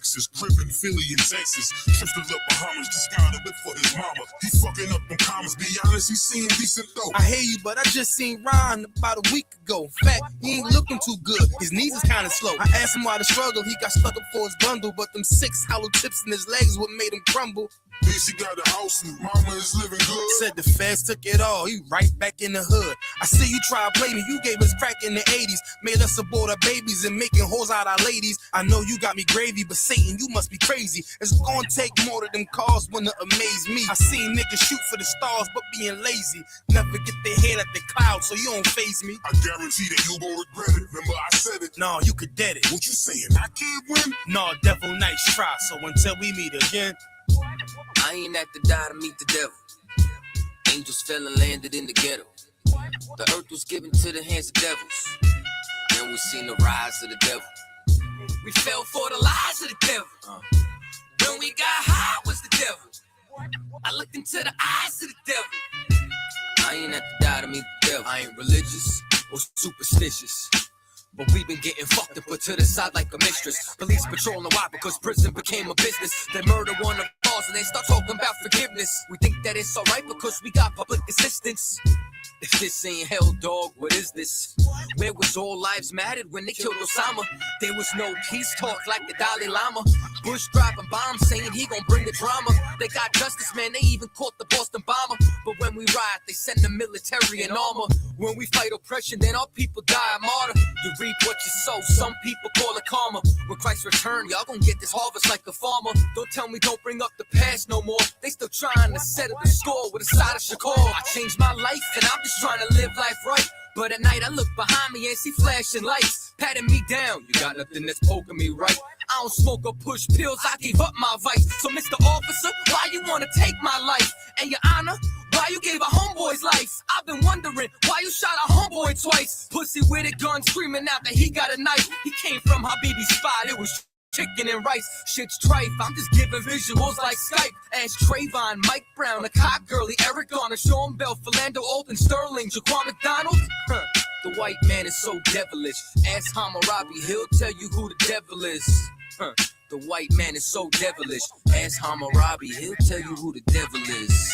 Lexus, crib in Philly and Texas. Trips to the Bahamas, just got a whip for his mama. He fucking up them commas, be honest, he seem decent though. I hear you, but I just seen Ron about a week ago. In fact, he ain't looking too good. His knees is kinda slow. I asked him why the struggle, he got stuck up for his bundle, but them 6 hollow tips in his legs what made him crumble. He got a house and mama is living good. Said the feds took it all, he right back in the hood. I see you try to play me, you gave us crack in the 80s. Made us abort our babies and making hoes out our ladies. I know you got me gravy, but Satan, you must be crazy. It's gonna take more of them cars when to amaze me. I seen niggas shoot for the stars, but being lazy. Never get their head at the clouds, so you don't faze me. I guarantee that you gon' regret it. Remember I said it. Nah, you could dead it. What you saying, I can't win? Nah, devil, nice try. So until we meet again, I ain't have to die to meet the devil. Angels fell and landed in the ghetto. The earth was given to the hands of devils. Then we seen the rise of the devil. We fell for the lies of the devil. When we got high was the devil. I looked into the eyes of the devil. I ain't have to die to meet the devil. I ain't religious or superstitious, but we been getting fucked and put to the side like a mistress. Police patrolling why? Because prison became a business. They murder one of us and they start talking about forgiveness. We think that it's alright because we got public assistance. If this ain't hell, dog, what is this? Where was all lives mattered when they killed Osama? There was no peace talk like the Dalai Lama. Bush dropping bombs saying he gon' bring the drama. They got justice, man, they even caught the Boston bomber. But when we riot, they send the military in armor. When we fight oppression, then our people die a martyr. You reap what you sow, some people call it karma. When Christ return, y'all gon' get this harvest like a farmer. Don't tell me don't bring up the past no more. They still trying to settle the score with a side of Shakur. I changed my life and I'm just trying to live life right. But at night I look behind me and see flashing lights patting me down. You got nothing that's poking me right. I don't smoke or push pills, I gave up my vice. So Mr. Officer, why you wanna take my life? And your honor, why you gave a homeboy's life? I've been wondering why you shot a homeboy twice. Pussy with a gun screaming out that he got a knife. He came from Habibi's spot, it was chicken and rice. Shit's trife, I'm just giving visuals like Skype. Ask Trayvon, Mike Brown, a cock girlie, Eric Garner, Sean Bell, Philando, Alton, Sterling, Jaquan McDonald. The white man is so devilish. Ask Hammurabi, he'll tell you who the devil is. The white man is so devilish. Ask Hammurabi, he'll tell you who the devil is.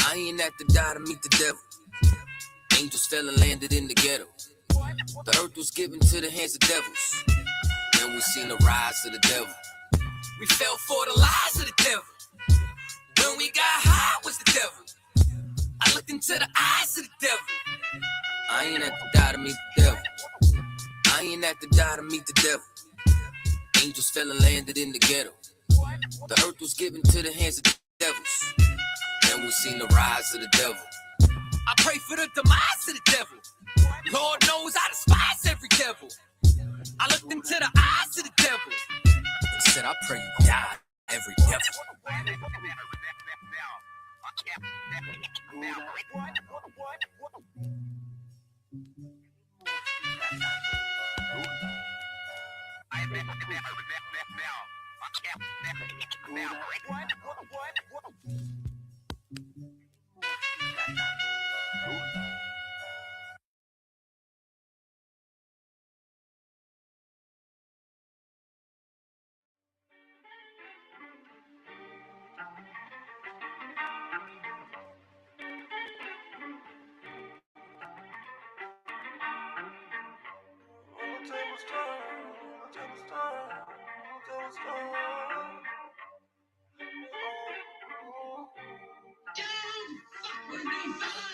I ain't have to die to meet the devil. Angels fell and landed in the ghetto. The earth was given to the hands of devils. Then we seen the rise of the devil. We fell for the lies of the devil. When we got high was the devil. I looked into the eyes of the devil. I ain't have to die to meet the devil. I ain't have to die to meet the devil. Angels fell and landed in the ghetto. The earth was given to the hands of the devils. Then we seen the rise of the devil. I pray for the demise of the devil. Lord knows I despise every devil. I looked into the eyes of the devil and said, I pray you die, every devil.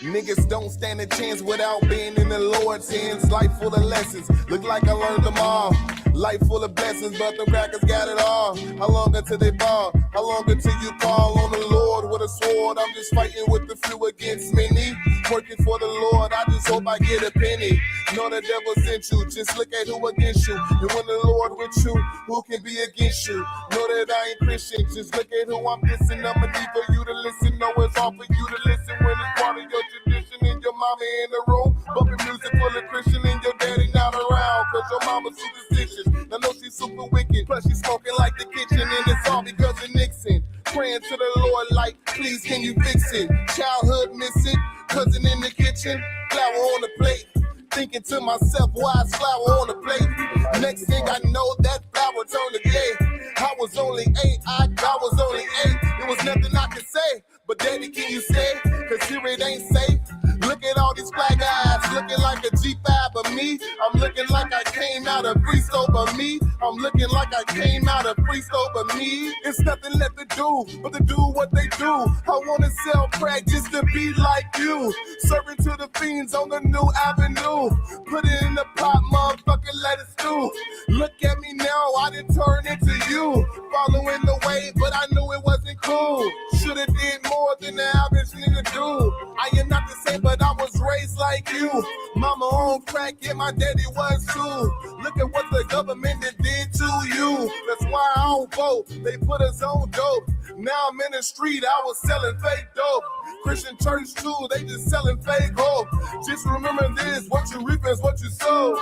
Niggas don't stand a chance without being in the Lord's hands. Life full of lessons, look like I learned them all. Life full of blessings, but the crackers got it all. How long until they fall? How long until you call on the Lord with a sword? I'm just fighting with the few against many. Working for the Lord, I just hope I get a penny. Know the devil sent you, just look at who against you. And when the Lord with you, who can be against you? Know that I ain't Christian, just look at who I'm dissing. I'ma need for you to listen, know it's hard for you to listen when it's part of your tradition. And your mama in the room, bumping music full of Christian. And your daddy not around, cause your mama's superstitious. I know she's super wicked, plus she's smoking like the kitchen. And it's all because of Nixon. Praying to the Lord like, please can you fix it? Childhood missing, cousin in the kitchen, flour on the plate. thinking to myself, why is flour on the plate? Next thing I know, that flour turned to gay. I was only 8, I was only 8. There was nothing I could say, but daddy, can you stay? Cause here it ain't safe. Look at all these black guys looking like a G5, but me, I'm looking like I came out of free soap, but me, I'm looking like I came out of free soap, but me. It's nothing left to do but to do what they do. I wanna sell crack just to be like you. Serving to the fiends on the new avenue. Put it in the pot, motherfucker, let it stew. Look at me now, I done turned into you. Following the way, but I knew it wasn't cool. Should've did more than the average nigga do. I am not the same, but I was raised like you. Mama on crack, yeah, my daddy was too. Look at what the government did to you. That's why I don't vote. They put us on dope. Now I'm in the street, I was selling fake dope. Christian church too, they just selling fake hope. Just remember this, what you reap is what you sow.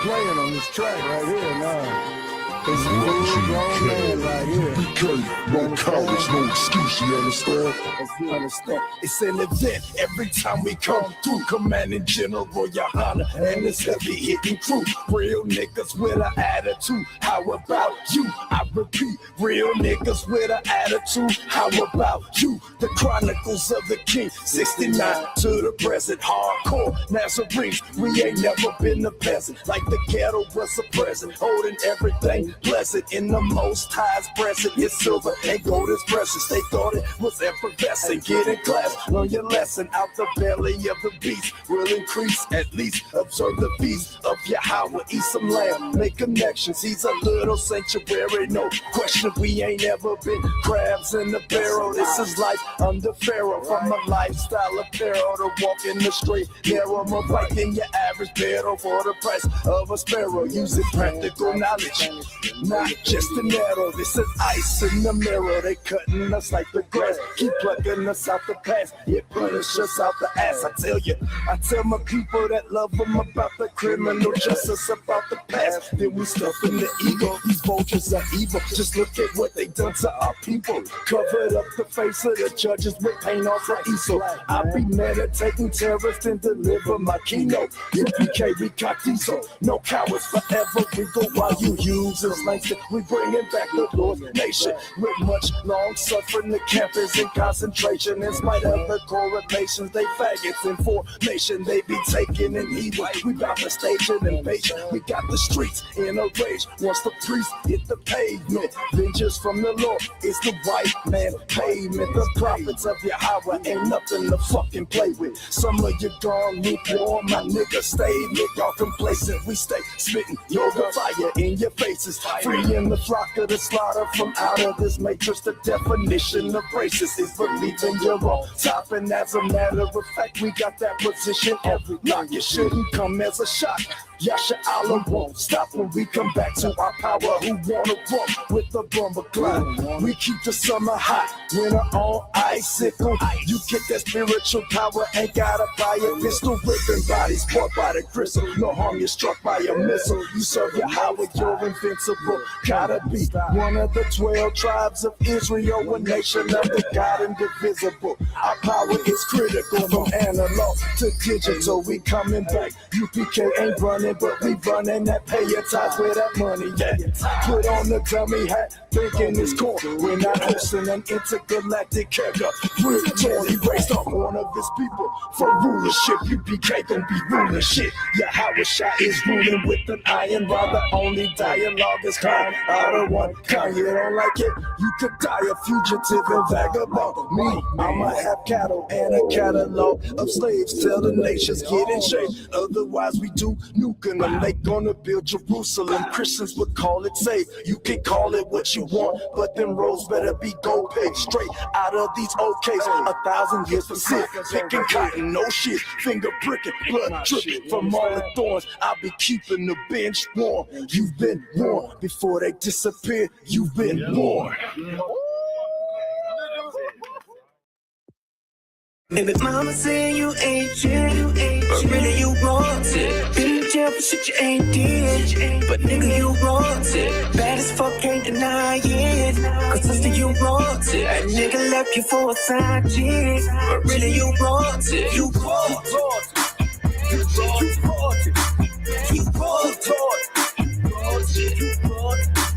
Playing on this track right here now. It's a full-grown man right here. BK, no cowards, no excuse, you understand? You understand? It's an event every time we come through. Commanding General Your Honor and this heavy hitting crew. Real niggas with an attitude. How about you? I repeat, real niggas with an attitude. How about you? The Chronicles of the King, 69 to the present. Hardcore Nazarenes, we ain't never been the peasant. Like the ghetto was a present, holding everything blessed in the Most High's present. It's silver and gold is precious. They thought it was effervescent. Get in class, learn your lesson. Out the belly of the beast will increase. At least observe the feast of Yahweh. Eat some lamb, make connections. He's a little sanctuary, no question. We ain't ever been crabs in the barrel. This is life under Pharaoh. From a lifestyle apparel to walking the straight narrow. More right than your average barrel for the price of a sparrow. Using practical knowledge, not just an arrow. This is ice in the mirror. They cutting us like the grass. Keep plugging us out the past. It punish us out the ass. I tell you, I tell my people that love them about the criminal justice, about the past. Then we stuff in the ego. These vultures are evil. Just look at what they done to our people. Covered up the face of the judges with paint off the easel. I be meditating terrorists and deliver my keynote. UPK, we got diesel. No cowards forever. We go while you use us. We bringing back the Lord's nation with much long suffering. The camp is in concentration. In spite of the correlations, they faggots in formation. They be taking and evil. We got the stage and invasion. We got the streets in a rage. Once the priest hit the pavement, vengeance from the Lord is the white man pavement. The prophets of Yahweh ain't nothing to fucking play with. Some of you gone lukewarm, my niggas stay lit. Y'all complacent. We stay spitting yoga fire in your faces. Free in the flock of the slaughter from out of this matrix. The definition of racist is believing you're on top. And as a matter of fact, we got that position every knock. It shouldn't come as a shock. Yasha Allah won't stop when we come back to our power. Who wanna walk with the bomber climb? We keep the summer hot, winter on icicle. You get that spiritual power, ain't gotta buy a pistol. Ripping bodies caught by the crystal. No harm, you're struck by a missile. You serve Yahweh, you're invincible. Gotta be one of the 12 tribes of Israel, a nation of the God indivisible. Our power is critical from analog to digital. We coming back. UPK ain't running running, but we running that pay your tithes where that money at. Put on the dummy hat, thinking it's cool. We're not hosting an intergalactic kegger. We're torn, he raised up one of his people for rulership. UPK gon' be ruling shit. Yeah, Howard Shot is ruling with an iron rod. The only dialogue is kind out of one kind. You don't like it? You could die a fugitive and vagabond. Me, I'ma have cattle and a catalog of slaves. Tell the nations get in shape. Otherwise we do nuking them. They gonna build Jerusalem. Christians would call it safe. You can call it what you want, but them roads better be gold paved straight out of these OKs. 1,000 years for sit, picking cotton, no shit, finger pricking, blood dripping from all the thorns. I'll be keeping the bench warm. You've been warned before they disappear. You've been warned. Baby mama say you ain't shit, but really you want it. Been in jail for shit you ain't did, but nigga you want it. Bad as fuck, can't deny it, cause sister you want it. That nigga left you for a side chick, but really you want it. You want it. You want it. You want it. You want it. You want it.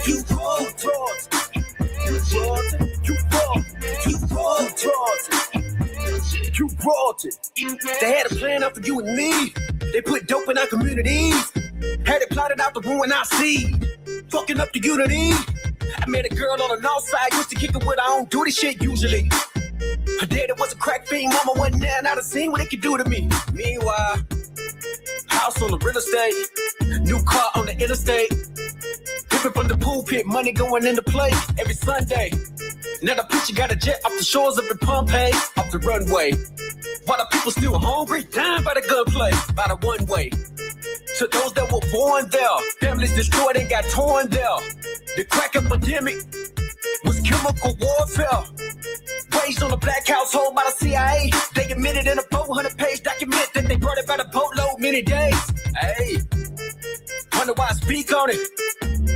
You want it. You want it. You want it. You want it. You brought it. They had a plan out for you and me. They put dope in our communities. Had it plotted out to ruin our seed. Fucking up the unity. I met a girl on the north side. Used to kick it with her own duty shit usually. Her daddy was a crack fiend. Mama wasn't there. Now to see what they could do to me. Meanwhile, house on the real estate. New car on the interstate. Pippin' from the pulpit. Money going into play every Sunday. Now the picture got a jet off the shores of the Pompeii, off the runway. While the people still hungry, dying by the gunplay, by the one way. To those that were born there, families destroyed and got torn there. The crack epidemic was chemical warfare. Raised on a black household by the CIA. They admitted in a 400-page document that they brought it by the boatload many days. Hey, wonder why I speak on it.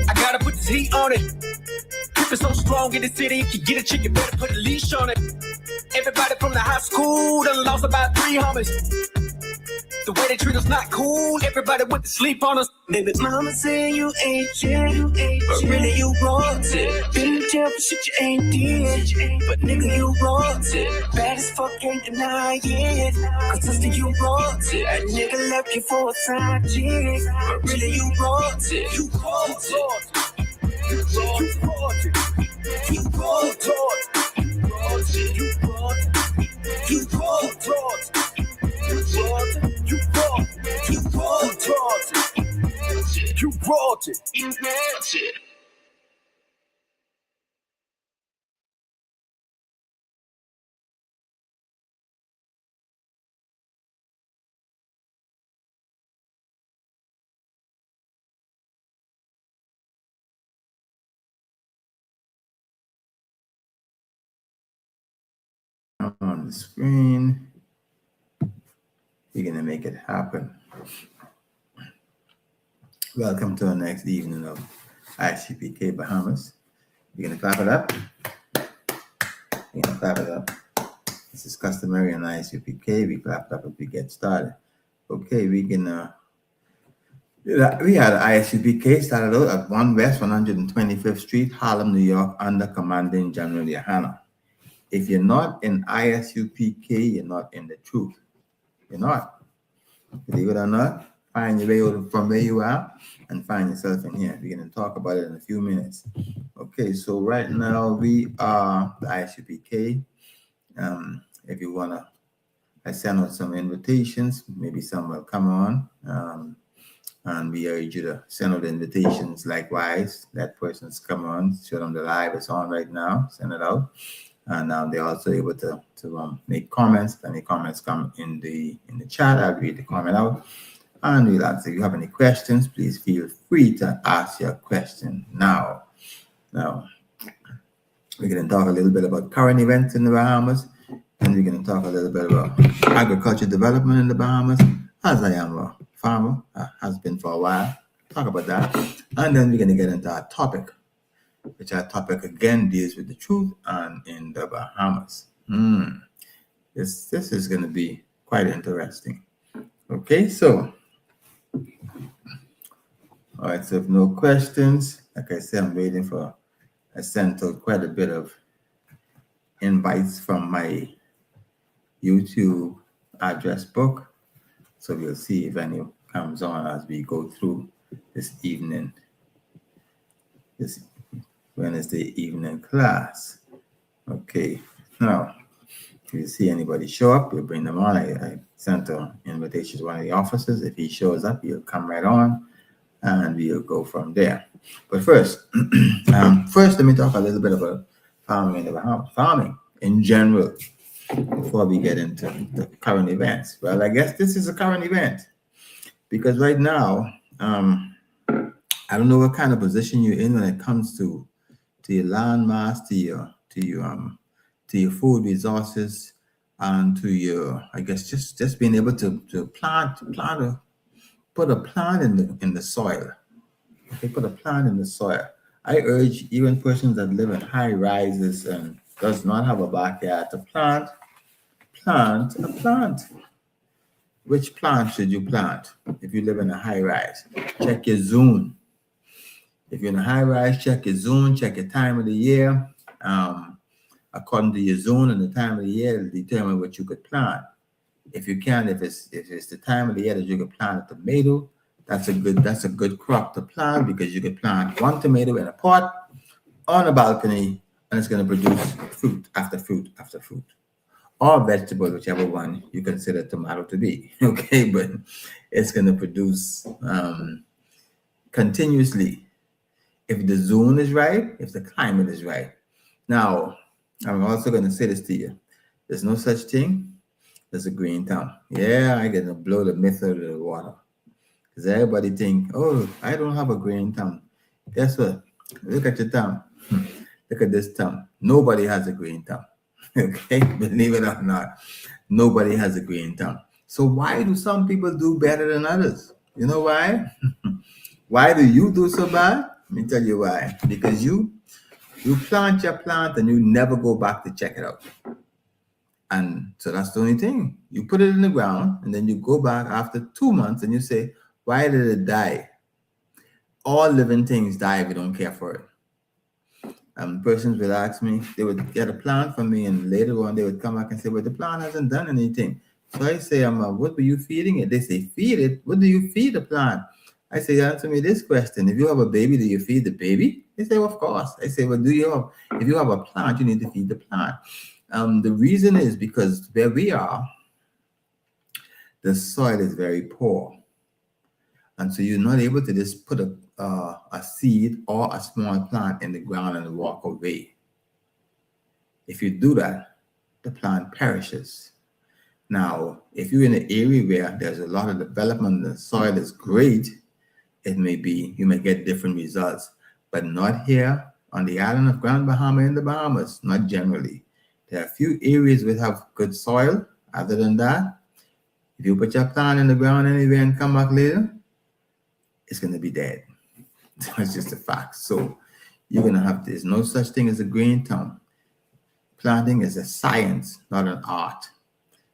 I gotta put this heat on it. It's so strong in the city, if you get a chick, you better put a leash on it. Everybody from the high school done lost about 3 homies. The way they treat us not cool, everybody went to sleep on us. Baby mama say you ain't shit, but really you want it. Been in jail for shit you ain't did, but nigga you want it. Bad as fuck, can't deny it, cause sister you want it. That nigga left you for a side chick, but really you want it. You want it. You brought it. You brought it. You brought it. You brought it. You brought it. You brought it. You brought it. You brought it. You brought it. On the screen, we're gonna make it happen. Welcome to our next evening of ICPK Bahamas. We're gonna clap it up. We're gonna clap it up. This is customary on ICPK. We clap it up if we get started. Okay, we had ISUPK started out at 1 West 125th Street, Harlem, New York, under Commanding General Yohana. If you're not in ISUPK, you're not in the truth. You're not. Believe it or not, find your way out from where you are and find yourself in here. We're going to talk about it in a few minutes. Okay, so right now we are the ISUPK. If you want to, I send out some invitations. Maybe some will come on. And we urge you to send out invitations likewise. That person's come on, show them the live is on right now, send it out. And they're also able to make comments. If any comments come in the chat, I'll read the comment out. And we'll answer. If you have any questions, please feel free to ask your question now. Now, we're going to talk a little bit about current events in the Bahamas. And we're going to talk a little bit about agriculture development in the Bahamas, as I am a farmer, has been for a while. Talk about that. And then we're going to get into our topic, which our topic again deals with the truth and in the Bahamas. This is going to be quite interesting. Okay, so All right, so if no questions, like I said, I'm waiting for, I sent out quite a bit of invites from my YouTube address book. So we'll see if any comes on as we go through this evening, this Wednesday evening class. Okay, now if you see anybody show up, we'll bring them on. I sent an invitation to one of the officers. If he shows up, he'll come right on and we'll go from there. But first, let me talk a little bit about farming in general before we get into the current events. Well, I guess this is a current event because right now, I don't know what kind of position you're in when it comes to your land mass, to your food resources, and to your, I guess, just being able to put a plant in the soil. Okay, put a plant in the soil. I urge even persons that live in high rises and does not have a backyard to plant a plant. Which plant should you plant if you live in a high rise? Check your zone. If you're in a high rise, check your zone, check your time of the year. According to your zone and the time of the year, it'll determine what you could plant. If you can, if it's the time of the year that you could plant a tomato, that's a good crop to plant because you could plant one tomato in a pot on a balcony and it's going to produce fruit after fruit after fruit. Or vegetable, whichever one you consider tomato to be. Okay, but it's going to produce continuously if the zone is right, if the climate is right. Now, I'm also going to say this to you. There's no such thing as a green thumb. Yeah, I'm going to blow the myth out of the water. Because everybody think, oh, I don't have a green thumb. Guess what? Look at your thumb. Look at this thumb. Nobody has a green thumb. Okay, believe it or not, nobody has a green thumb. So why do some people do better than others? You know why? Why do you do so bad? Let me tell you why. Because you plant your plant and you never go back to check it out. And so that's the only thing. You put it in the ground and then you go back after 2 months and you say, why did it die? All living things die if we don't care for it. Persons would ask me, they would get a plant from me, and later on they would come back and say, well, the plant hasn't done anything. So I say, what were you feeding it? They say, feed it? What do you feed the plant? I say, answer me this question. If you have a baby, do you feed the baby? They say, well, of course. I say, well, if you have a plant, you need to feed the plant. The reason is because where we are, the soil is very poor. And so you're not able to just put a seed or a small plant in the ground and walk away. If you do that, the plant perishes. Now, if you're in an area where there's a lot of development, the soil is great, you may get different results, but not here on the island of Grand Bahama in the Bahamas, not generally. There are a few areas that have good soil. Other than that, if you put your plant in the ground anywhere and come back later, it's going to be dead. That's just a fact. So you're going to have, there's no such thing as a green thumb. Planting is a science, not an art.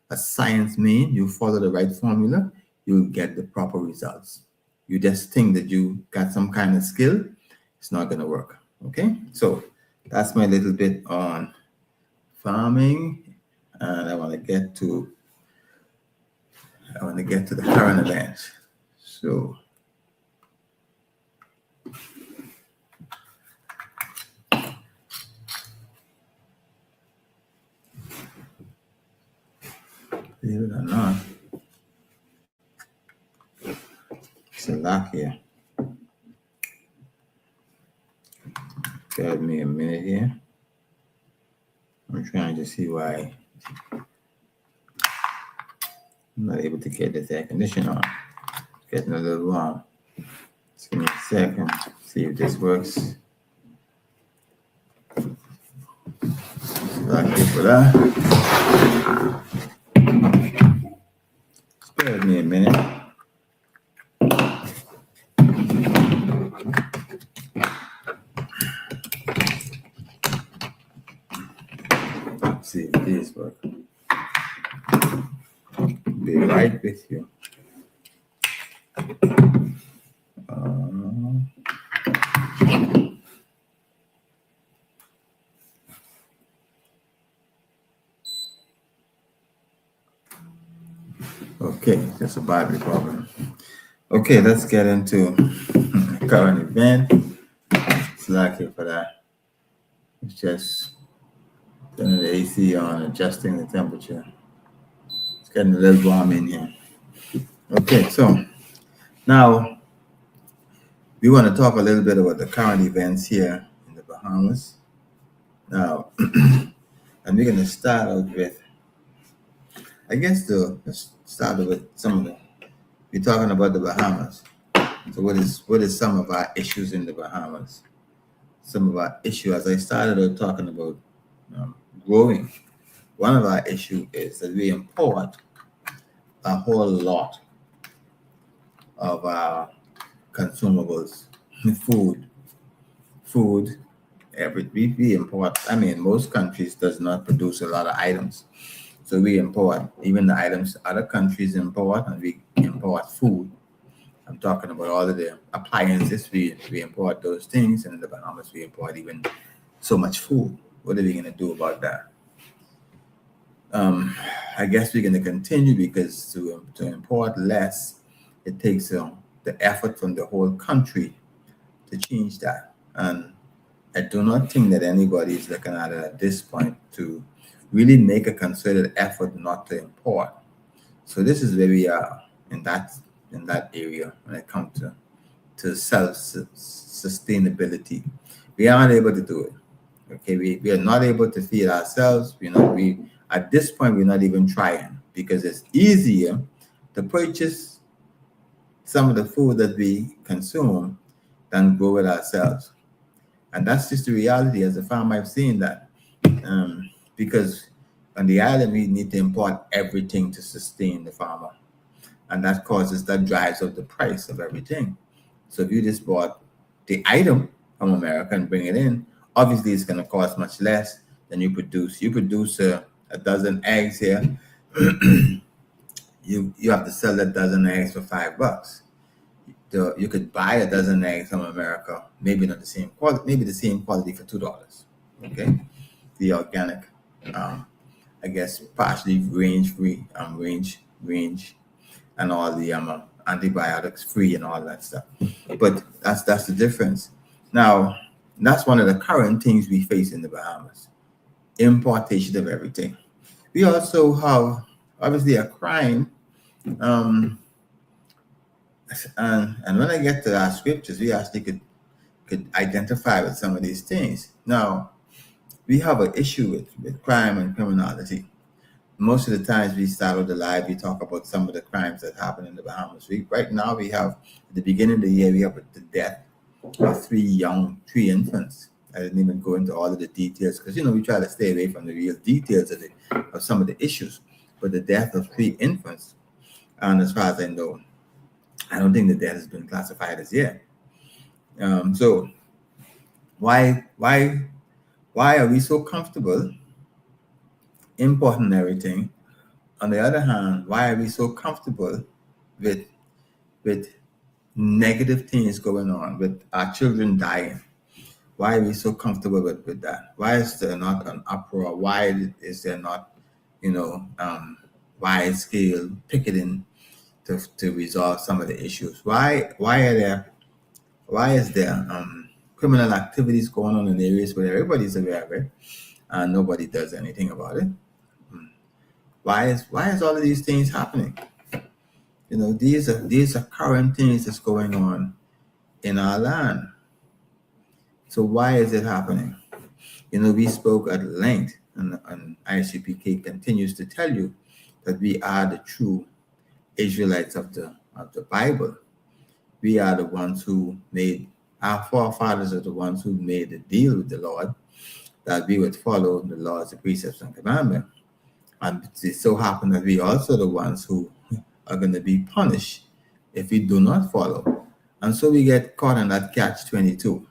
A science means you follow the right formula, you'll get the proper results. You just think that you got some kind of skill, it's not going to work. Okay, so that's my little bit on farming, and I want to get to the current events. So believe it or not, it's a lock here. Give me a minute here. I'm trying to see why I'm not able to get this air conditioner on. It's getting a little warm. Just give me a second, see if this works. Lock here for that. Spare me a minute. Let's see if these work. Be right with you. Okay, that's a battery problem. Okay, let's get into current event. It's lucky for that. It's just turning the AC on, adjusting the temperature. It's getting a little warm in here. Okay, so now we want to talk a little bit about the current events here in the Bahamas. Now, and we're going to start out with, I guess, let's start with some of the. We're talking about the Bahamas. So, what is some of our issues in the Bahamas? Some of our issues, as I started out talking about growing. One of our issues is that we import a whole lot of our consumables, food. We import. I mean, most countries does not produce a lot of items, so we import even the items other countries import, and we import food. I'm talking about all of the appliances. We import those things, and in the Bahamas we import even so much food. What are we going to do about that? I guess we're going to continue, because to import less, it takes the effort from the whole country to change that. And I do not think that anybody is looking at it at this point to really make a concerted effort not to import. So this is where we are in that area when it comes to self-sustainability. We aren't able to do it. Okay, we are not able to feed ourselves. At this point, we're not even trying, because it's easier to purchase some of the food that we consume than grow it ourselves. And that's just the reality. As a farmer, I've seen that. Because on the island, we need to import everything to sustain the farmer. And that drives up the price of everything. So if you just bought the item from America and bring it in, obviously it's going to cost much less than you produce. You produce a dozen eggs here. You have to sell that dozen eggs for $5. You could buy a dozen eggs from America, maybe not the same quality, maybe the same quality for $2. Okay, the organic, I guess partially range free, range, and all the antibiotics free and all that stuff. But that's the difference. Now, that's one of the current things we face in the Bahamas: importation of everything. We also have obviously a crime. And when I get to our scriptures, we actually could identify with some of these things. Now, we have an issue with crime and criminality. Most of the times we start with the live, we talk about some of the crimes that happen in the Bahamas. Right now we have, at the beginning of the year, we have the death of three infants. I didn't even go into all of the details, because we try to stay away from the real details of some of the issues. But the death of 3 infants, and as far as I know, I don't think the death has been classified as yet. So why are we so comfortable importing everything? On the other hand, why are we so comfortable with negative things going on, with our children dying? Why are we so comfortable with that? Why is there not an uproar? Why is there not, wide scale picketing to resolve some of the issues? Why is there criminal activities going on in areas where everybody's aware of it and nobody does anything about it? Why is all of these things happening? These are current things that's going on in our land. So why is it happening? We spoke at length, and ICPK continues to tell you that we are the true Israelites of the Bible. We are the ones who our forefathers are the ones who made the deal with the Lord, that we would follow the laws, the precepts, and commandments. And it so happens that we also the ones who are going to be punished if we do not follow. And so we get caught in that catch-22,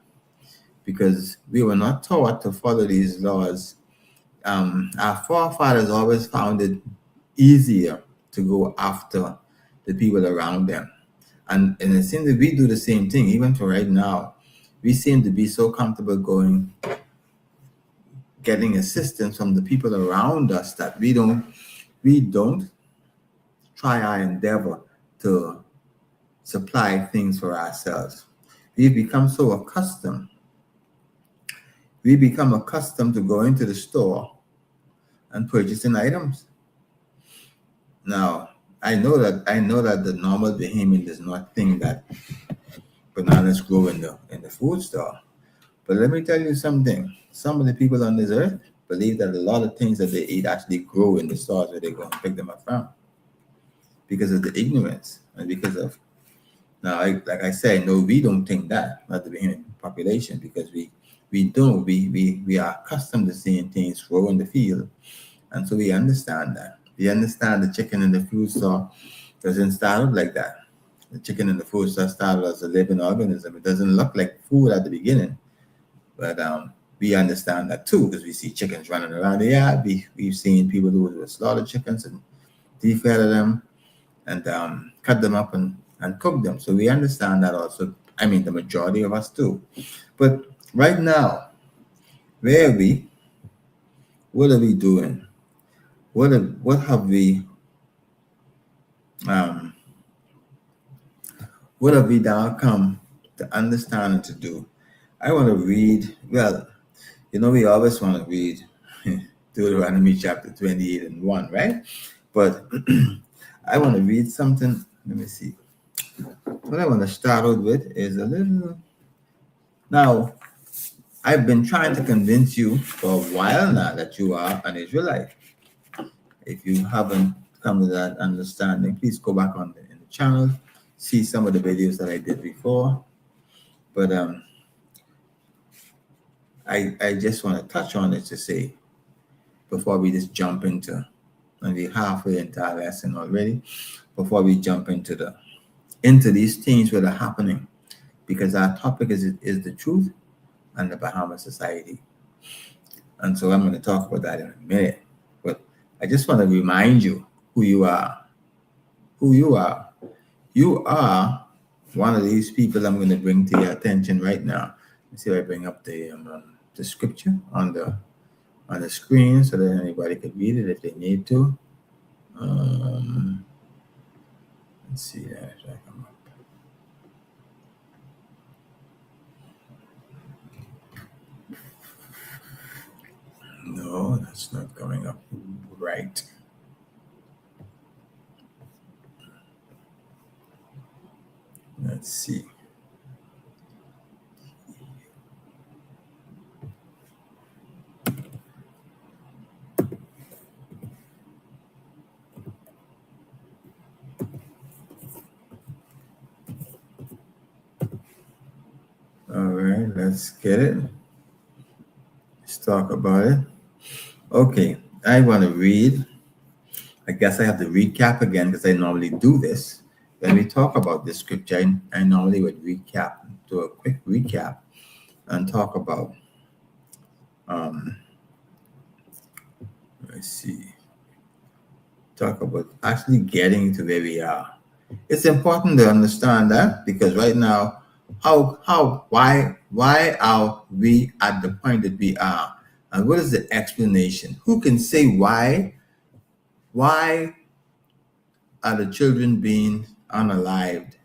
because we were not taught to follow these laws. Our forefathers always found it easier to go after the people around them. And it seems that we do the same thing, even for right now. We seem to be so comfortable getting assistance from the people around us that we don't try our endeavor to supply things for ourselves. We've become so accustomed. We become accustomed to going to the store and purchasing items. Now, I know that the normal Bahamian does not think that bananas grow in the food store. But let me tell you something. Some of the people on this earth believe that a lot of things that they eat actually grow in the stores where they go and pick them up from, because of the ignorance and because of now. Like I said, no, we don't think that, not the Bahamian population, because we are accustomed to seeing things grow in the field, and so we understand that. We understand the chicken in the food store doesn't start out like that. The chicken in the food store started as a living organism. It doesn't look like food at the beginning, but we understand that too, because we see chickens running around the yard. We've seen people who would slaughter chickens and defeather them and cut them up and cook them. So we understand that also. I mean, the majority of us do. But right now, where are we? What are we doing? What have we now come to understand and to do? I want to read. Well, we always want to read Deuteronomy chapter 28 and 1, right? But I want to read something. Let me see. What I want to start out with is a little. Now, I've been trying to convince you for a while now that you are an Israelite. If you haven't come to that understanding, please go back in the channel, see some of the videos that I did before. But I just want to touch on it to say, before we just jump into, and we're halfway into our lesson already, before we jump into these things that are happening, because our topic is the truth and the Bahamian society. And so I'm going to talk about that in a minute. But I just want to remind you who you are. Who you are. You are one of these people I'm going to bring to your attention right now. Let's see if I bring up the scripture on the screen so that anybody could read it if they need to. Let's see that. No, that's not coming up right. Let's see. All right, let's get it. Let's talk about it. Okay, I want to read. I guess I have to recap again because I normally do this. When we talk about this scripture, I normally would do a quick recap and talk about, talk about actually getting to where we are. It's important to understand that, because right now, why are we at the point that we are? And what is the explanation? Who can say why? Why are the children being unalived?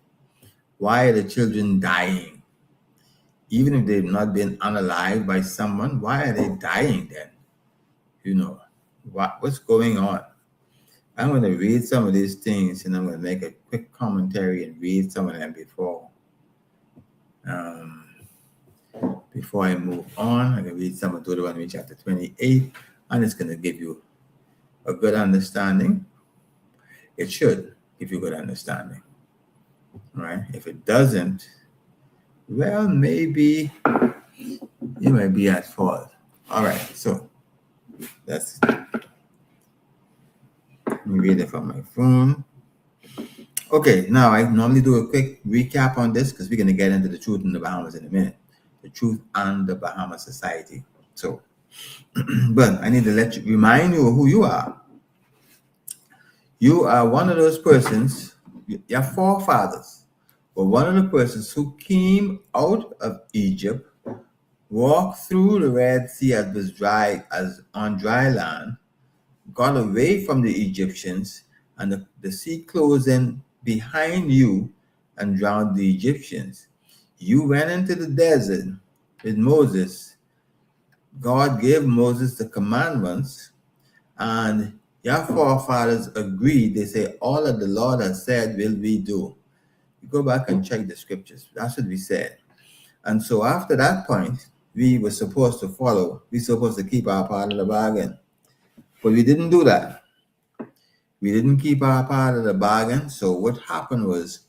Why are the children dying? Even if they've not been unalived by someone, why are they dying then? What's going on? I'm going to read some of these things, and I'm going to make a quick commentary and read some of them before I move on. I'm going to read some of Deuteronomy chapter 28, and it's going to give you a good understanding. It should give you good understanding, right? If it doesn't, well, maybe you might be at fault. All right, so let me read it from my phone. Okay, now I normally do a quick recap on this because we're going to get into the truth in the Bahamas in a minute. The truth and the Bahamian society. So, but I need to remind you of who you are. You are one of those persons, your forefathers But one of the persons who came out of Egypt walked through the Red Sea as on dry land, got away from the Egyptians, and the sea closed in behind you and drowned the Egyptians. You went into the desert with Moses. God gave Moses the commandments, and your forefathers agreed. They say, all that the Lord has said will we do. You go back and check the scriptures. That's what we said. And so after that point, we were supposed to follow. We were supposed to keep our part of the bargain. But we didn't do that. We didn't keep our part of the bargain. So what happened was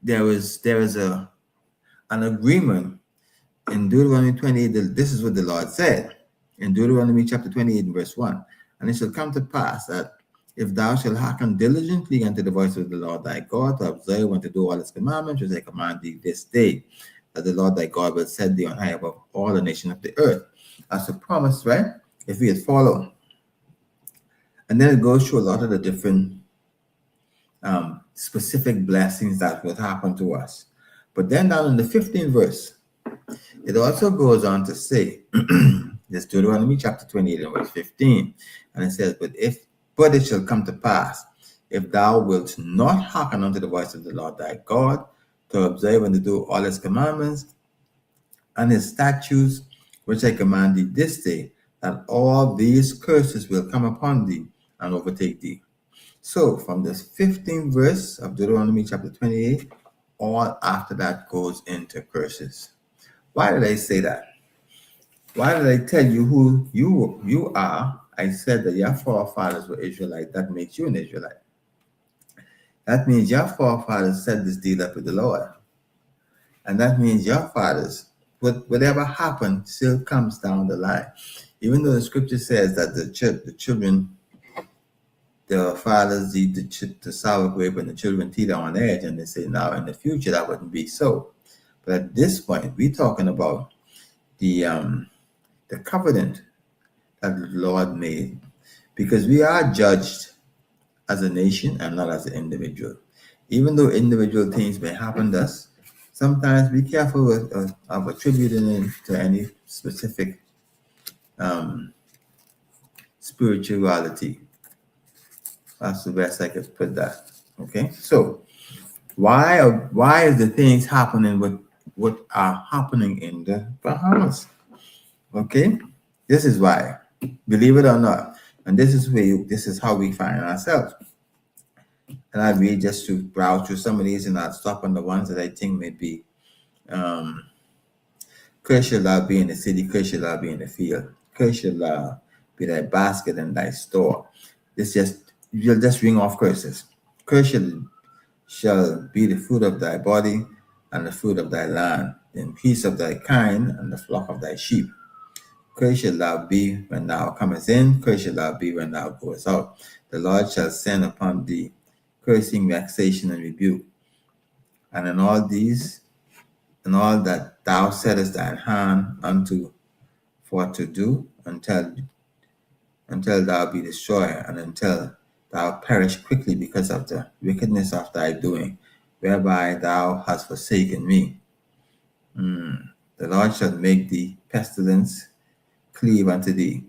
there was an agreement in Deuteronomy 28. This is what the Lord said in Deuteronomy chapter 28 and verse 1. And it shall come to pass that if thou shalt hearken diligently unto the voice of the Lord thy God, to observe and to do all his commandments which I command thee this day, that the Lord thy God will set thee on high above all the nations of the earth. That's a promise, right? If we had followed. And then it goes through a lot of the different specific blessings that would happen to us. But then down in the 15th verse, it also goes on to say, this Deuteronomy chapter 28 and verse 15, and it says, But it shall come to pass, if thou wilt not hearken unto the voice of the Lord thy God, to observe and to do all his commandments and his statutes, which I command thee this day, that all these curses will come upon thee and overtake thee. So from this 15th verse of Deuteronomy chapter 28, all after that goes into curses. Why did I say that? Why did I tell you who you are? I said that your forefathers were Israelite. That makes you an Israelite. That means your forefathers set this deal up with the Lord. And that means your fathers, whatever happened, still comes down the line. Even though the scripture says that the children, the fathers eat the sour grape and the children teeter on edge, and they say now in the future that wouldn't be so. But at this point, we're talking about the covenant that the Lord made, because we are judged as a nation and not as an individual. Even though individual things may happen to us, sometimes be careful of attributing it to any specific spirituality. That's the best I could put that. Okay, so why is the things happening with what are happening in the Bahamas? Okay, this is why, believe it or not, and this is how we find ourselves. And I read just to browse through some of these, and I'll stop on the ones that I think may be cursed shall thou be in the city, cursed shall thou be in the field, cursed shall thou be thy basket and thy store. You'll just ring off curses. Cursed shall be the fruit of thy body and the fruit of thy land, the increase of thy kind and the flock of thy sheep. Cursed shall thou be when thou comest in, cursed shall thou be when thou goest out. The Lord shall send upon thee cursing, vexation, and rebuke. And in all these, and all that thou settest thine hand unto for to do, until thou be destroyed, and until thou perish quickly because of the wickedness of thy doing, whereby thou hast forsaken me. The Lord shall make thee pestilence cleave unto thee,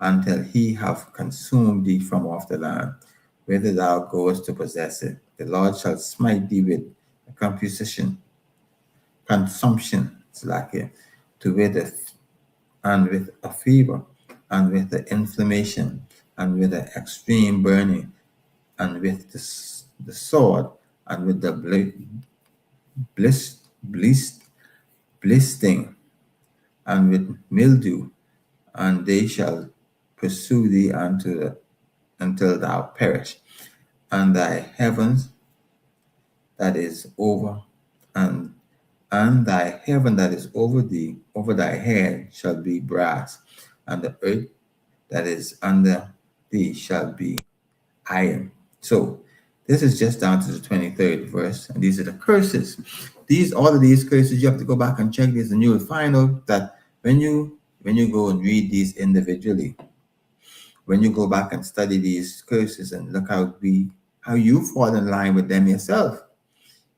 until he have consumed thee from off the land, whither thou goest to possess it. The Lord shall smite thee with consumption, and with a fever, and with the inflammation, and with the extreme burning, and with the sword, and with the blistering, and with mildew, and they shall pursue thee until thou perish. And thy heavens that is over, and thy heaven that is over thee, over thy head, shall be brass, and the earth that is under thee shall be iron. So this is just down to the 23rd verse, and these are the curses. All of these curses, you have to go back and check these, and you will find out that when you go and read these individually, when you go back and study these curses and look how we how you fall in line with them yourself.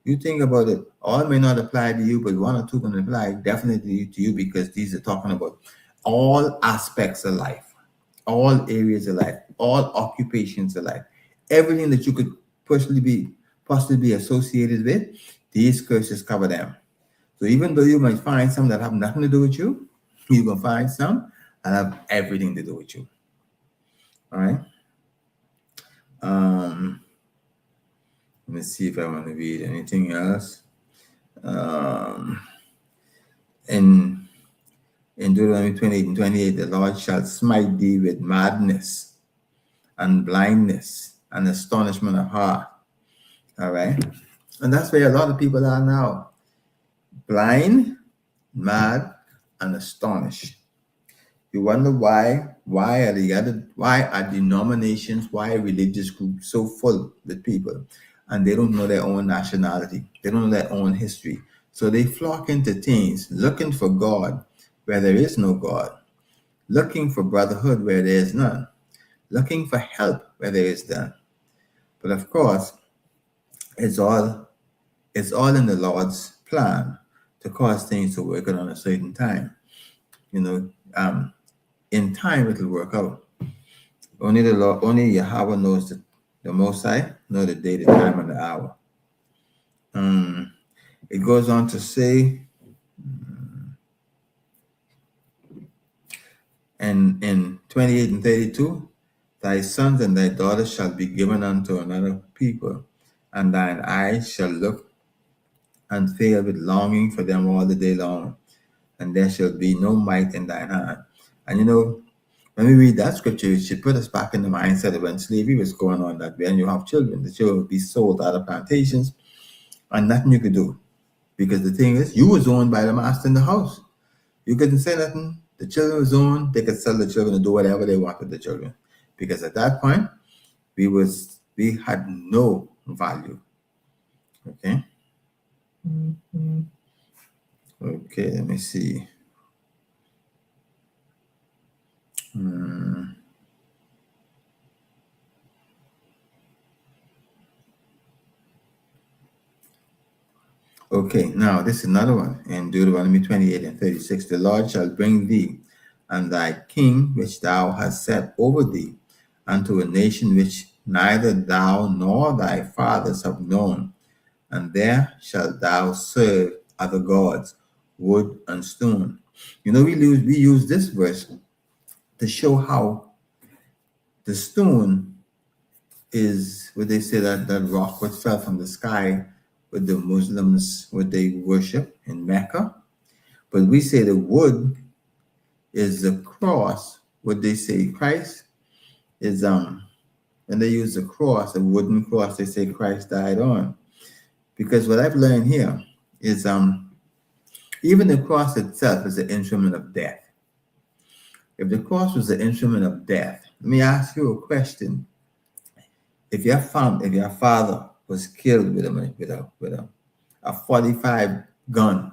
You think about it, all may not apply to you, but one or two can apply definitely to you, because these are talking about all aspects of life, all areas of life, all occupations of life, everything that you could possibly be associated with. These curses cover them. So even though you might find some that have nothing to do with you, you can find some that have everything to do with you. All right. Let me see if I want to read anything else. In Deuteronomy 28 and 28, the Lord shall smite thee with madness and blindness and astonishment of heart. All right. And that's where a lot of people are now. Blind, mad, and astonished. You wonder why are denominations, why are religious groups so full with people, and they don't know their own nationality, they don't know their own history. So they flock into things looking for God where there is no God, looking for brotherhood where there is none, looking for help where there is none. But of course, it's all in the Lord's plan to cause things to work out on a certain time. In time it'll work out. Only the Lord, only Yahweh knows the Most High know the day, the time, and the hour. It goes on to say, and in 28 and 32, thy sons and thy daughters shall be given unto another people, and thine eyes shall look and fail with longing for them all the day long, and there shall be no might in thine hand. And when we read that scripture, it should put us back in the mindset of when slavery was going on, that when you have children, the children would be sold out of plantations and nothing you could do. Because the thing is, you was owned by the master in the house. You couldn't say nothing. The children was owned. They could sell the children and do whatever they wanted with the children. Because at that point, we had no value. Okay? Okay, let me see. Okay, now this is another one in Deuteronomy 28 and 36. The Lord shall bring thee and thy king, which thou hast set over thee, unto a nation which neither thou nor thy fathers have known, and there shalt thou serve other gods, wood and stone. We use this verse to show how the stone is what they say, that rock which fell from the sky, with the Muslims, what they worship in Mecca. But we say the wood is the cross, what they say Christ is, and they use the cross, a wooden cross, they say Christ died on. Because what I've learned here is even the cross itself is an instrument of death. If the cross was an instrument of death, let me ask you a question. If your father was killed with a 45 gun,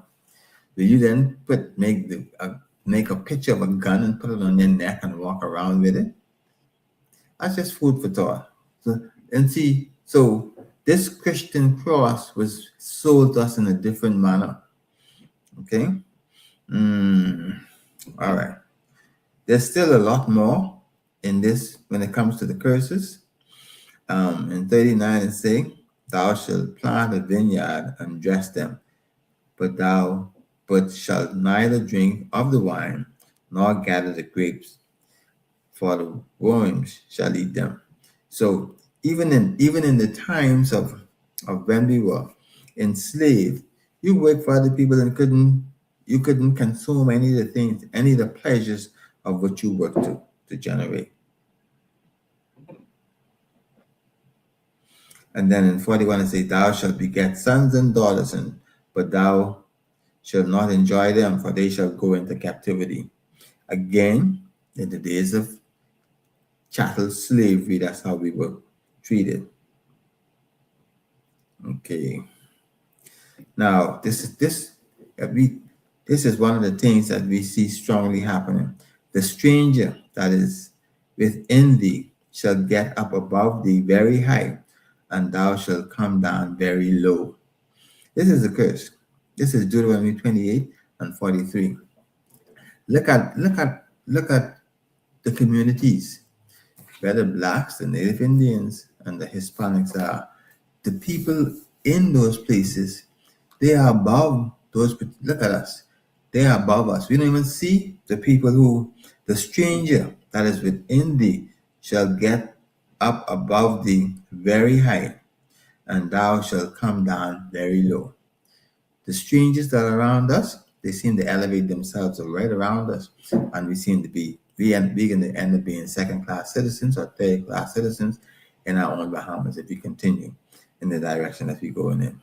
will you then make a picture of a gun and put it on your neck and walk around with it? That's just food for thought. So this Christian cross was sold to us in a different manner. Okay? All right. There's still a lot more in this when it comes to the curses. In 39 it says, thou shalt plant a vineyard and dress them, but shalt neither drink of the wine nor gather the grapes, for the worms shall eat them. So even in the times of when we were enslaved, you worked for other people and you couldn't consume any of the things, any of the pleasures of what you worked to generate. And then in 41 it says, thou shalt beget sons and daughters, but thou shalt not enjoy them, for they shall go into captivity. Again, in the days of chattel slavery, that's how we were treated. Okay. Now, this is one of the things that we see strongly happening. The stranger that is within thee shall get up above thee very high, and thou shalt come down very low. This is a curse. This is Deuteronomy 28 and 43. Look at the communities where the blacks, the Native Indians, and the Hispanics are. The people in those places, they are above those. Look at us. They are above us. We don't even see the people who, the stranger that is within thee shall get up above thee very high, and thou shalt come down very low. The strangers that are around us, they seem to elevate themselves right around us, and we seem to be, we going to end up being second-class citizens or third-class citizens in our own Bahamas if we continue in the direction that we're going in.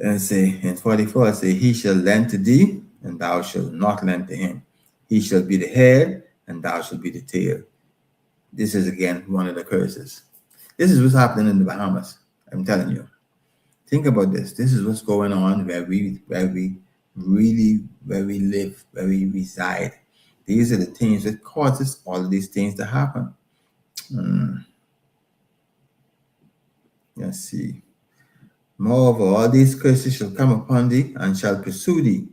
And say in 44, it say, he shall lend to thee, and thou shalt not lend to him. He shall be the head, and thou shalt be the tail. This is again one of the curses. This is what's happening in the Bahamas. I'm telling you. Think about this. This is what's going on where we live, where we reside. These are the things that causes all of these things to happen. Let's see. Moreover, all these curses shall come upon thee, and shall pursue thee,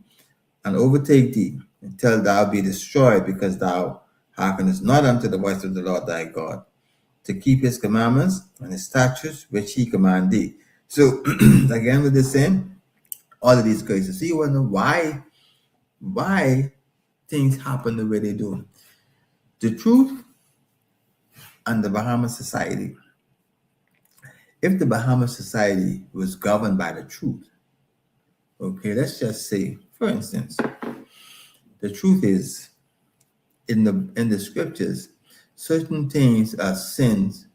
and overtake thee, until thou be destroyed, because thou hearkenest not unto the voice of the Lord thy God, to keep his commandments and his statutes which he command thee. So again with the same, all of these curses. So you wonder why things happen the way they do. The truth and the Bahamas society. If the Bahamas society was governed by the truth, okay, let's just say, for instance, the truth is in the scriptures, certain things are sins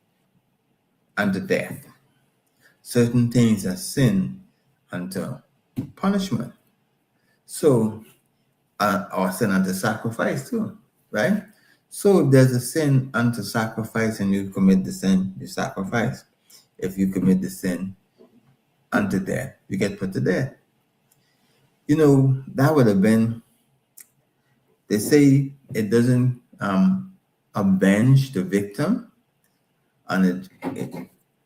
unto death. Certain things are sin unto punishment. So, or sin unto sacrifice too, right? So if there's a sin unto sacrifice and you commit the sin, you sacrifice. If you commit the sin unto death, you get put to death. You know, that would have been, they say it doesn't avenge the victim, and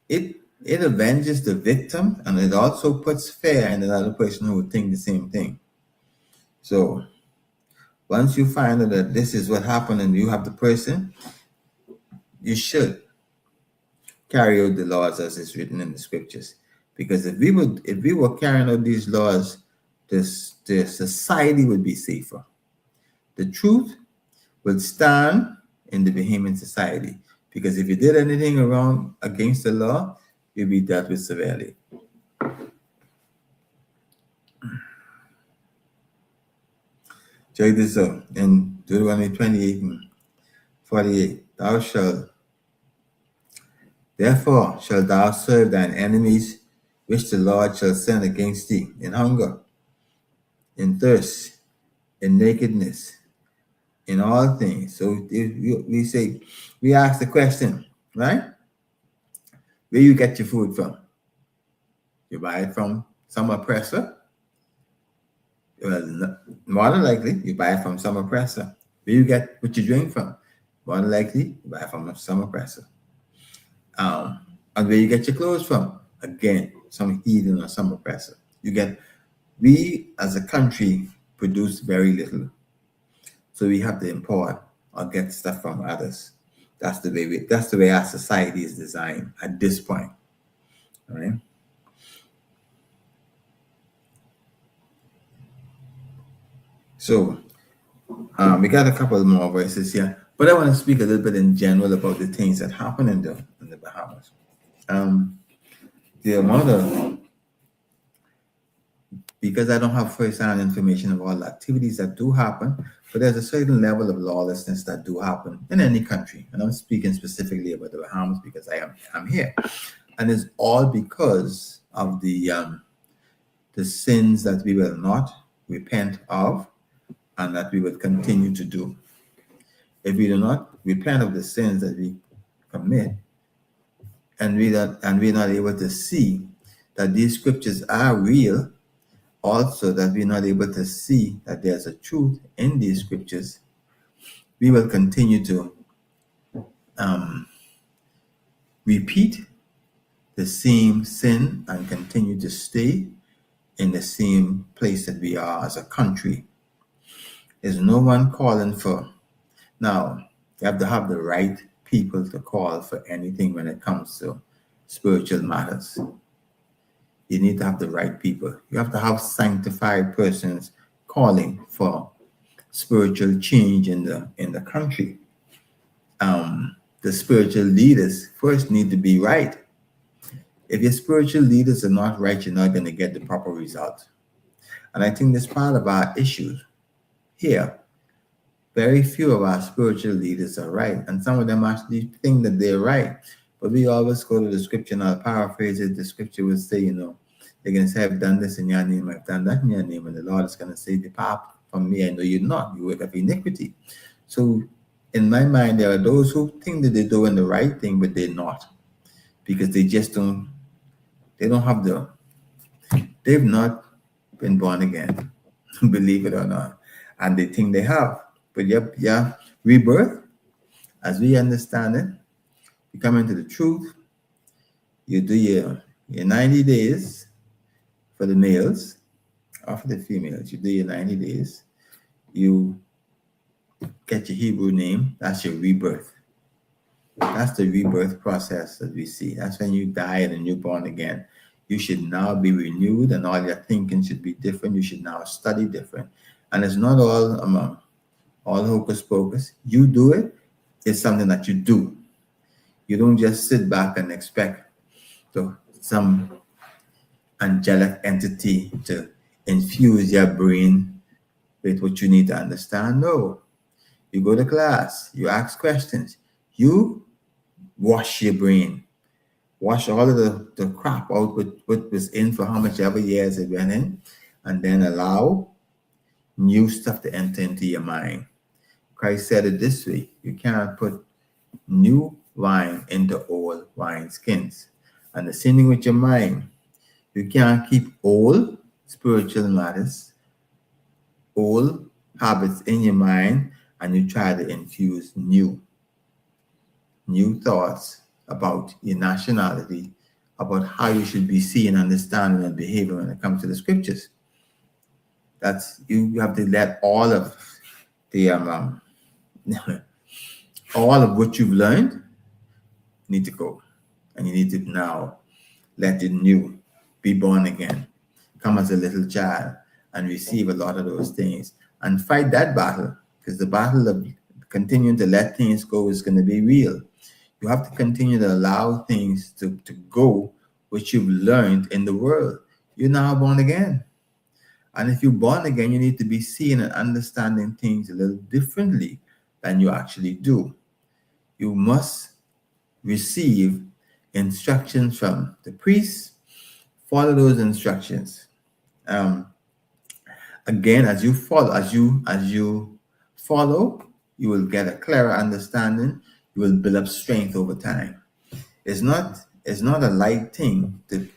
it avenges the victim, and it also puts fear in another person who would think the same thing. So once you find out that this is what happened and you have the person, you should carry out the laws as is written in the scriptures. Because if we were carrying out these laws, the society would be safer. The truth would stand in the Bahamian society. Because if you did anything wrong against the law, you'll be dealt with severely. Check this out. In Deuteronomy 28 and 48, therefore shalt thou serve thine enemies, which the Lord shall send against thee, in hunger, in thirst, in nakedness, in all things. So we ask the question, right? Where you get your food from? You buy it from some oppressor? Well, more than likely, you buy it from some oppressor. Where you get what you drink from? More than likely, you buy it from some oppressor. And where you get your clothes from? Again, some heathen or some oppressor. We as a country produce very little. So we have to import or get stuff from others. That's the way our society is designed at this point. All right. So we got a couple more verses here, but I want to speak a little bit in general about the things that happen in the Bahamas. The amount of, because I don't have first-hand information of all the activities that do happen, but there's a certain level of lawlessness that do happen in any country. And I'm speaking specifically about the Bahamas because I'm here. And it's all because of the sins that we will not repent of and that we will continue to do. If we do not repent of the sins that we commit, and we're not able to see that these scriptures are real, also that we're not able to see that there's a truth in these scriptures, we will continue to repeat the same sin and continue to stay in the same place that we are as a country. There's no one calling for. Now, you have to have the right people to call for anything when it comes to spiritual matters. You need to have the right people. You have to have sanctified persons calling for spiritual change in the country. The spiritual leaders first need to be right. If your spiritual leaders are not right, you're not going to get the proper result. And I think that's part of our issues here. Very few of our spiritual leaders are right, and some of them actually think that they're right. But we always go to the scripture, and I'll paraphrase it. The scripture will say, they're going to say, I've done this in your name, I've done that in your name. And the Lord is going to say, depart from me, I know you're not. You work of iniquity. So in my mind, there are those who think that they're doing the right thing, but they're not. Because they just they've not been born again, believe it or not. And they think they have. But rebirth, as we understand it, you come into the truth, you do your 90 days for the males, or for the females. You do your 90 days, you get your Hebrew name, that's your rebirth. That's the rebirth process that we see. That's when you die and you're born again. You should now be renewed, and all your thinking should be different. You should now study different. And it's not all hocus pocus. You do it. It's something that you do. You don't just sit back and expect some angelic entity to infuse your brain with what you need to understand. No. You go to class. You ask questions. You wash your brain. Wash all of the crap out with what was in for how much ever years it went in, and then allow new stuff to enter into your mind. Christ said it this way: you cannot put new wine into old wine skins. And the same thing with your mind. You can't keep old spiritual matters, old habits in your mind, and you try to infuse new thoughts about your nationality, about how you should be seeing, understanding, and behaving when it comes to the scriptures. That's, you have to let all of the all of what you've learned need to go, and you need to now let the new be born again, come as a little child and receive a lot of those things and fight that battle, because the battle of continuing to let things go is going to be real. You have to continue to allow things to go, which you've learned in the world. You're now born again. And if you're born again, you need to be seeing and understanding things a little differently than you actually do. You must receive instructions from the priests, follow those instructions. Again, as you follow, you will get a clearer understanding. You will build up strength over time. It's not a light thing to